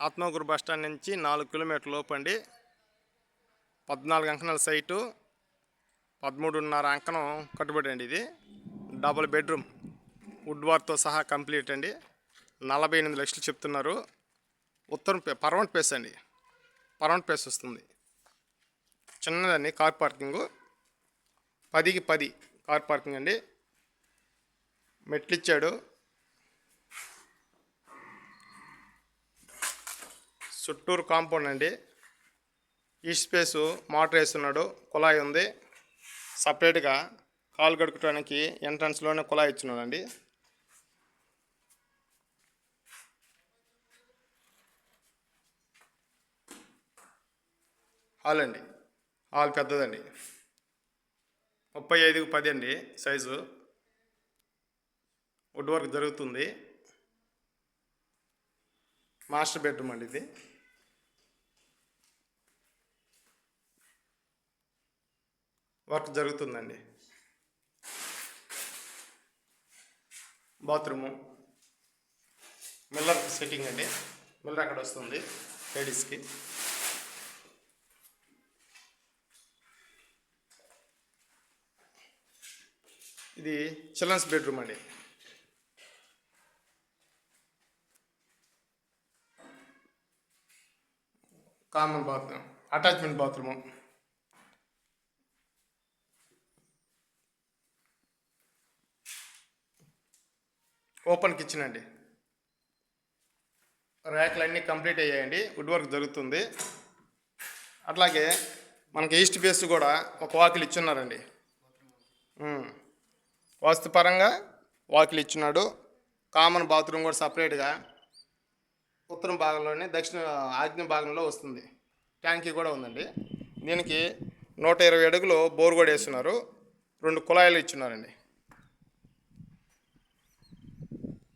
Atmakur bus stand నుంచి 4 కిలోమీటర్ల లోపు అండి. 14 అంకణాల సైటు, 13.5 అంకణం కట్టుబడి అండి. ఇది డబుల్ బెడ్రూమ్, వుడ్ వర్క్తో సహా కంప్లీట్ అండి. 48 లక్షలు చెప్తున్నారు. ఉత్తరం పర్వంట్ ప్లేస్ అండి, పర్వంట్ ప్లేస్ వస్తుంది. చిన్నదండి కార్ పార్కింగు, 10కి 10 కార్ పార్కింగ్ అండి. మెట్లు ఇచ్చాడు, చుట్టూరు కాంపౌండ్ అండి. ఈస్ట్ స్పేసు మోటార్ వేస్తున్నాడు, కుళాయి ఉంది. సపరేట్గా కాలు కడుక్కోవడానికి ఎంట్రన్స్లోనే కుళాయి ఇచ్చినాడండి. హాల్ అండి, హాల్ పెద్దదండి, 35కి 10 అండి సైజు. వుడ్ వర్క్ జరుగుతుంది. మాస్టర్ బెడ్రూమ్ అండి ఇది. వర్క్ జరుగుతుందండి. బాత్రూము, మిల్లర్ సెట్టింగ్ అండి. మిల్లర్ అక్కడ వస్తుంది లేడీస్కి. ఇది చిల్డ్రన్స్ బెడ్రూమ్ అండి. Common bathroom, attachment bathroom. Open kitchen అండి. ర్యాక్లు అన్నీ కంప్లీట్ అయ్యాయండి, వుడ్ వర్క్ జరుగుతుంది. అట్లాగే మనకి ఈస్ట్ ఫేస్ కూడా ఒక వాకిలి ఇచ్చున్నారండి. వాస్తుపరంగా వాకిలి ఇచ్చున్నాడు. కామన్ బాత్రూమ్ కూడా సపరేట్గా ఉత్తరం భాగంలోనే ఆగ్నేయ భాగంలో వస్తుంది. ట్యాంకీ కూడా ఉందండి. దీనికి 120 అడుగులు బోర్ కూడా వేస్తున్నారు. 2 కుళాయిలు ఇచ్చున్నారండి.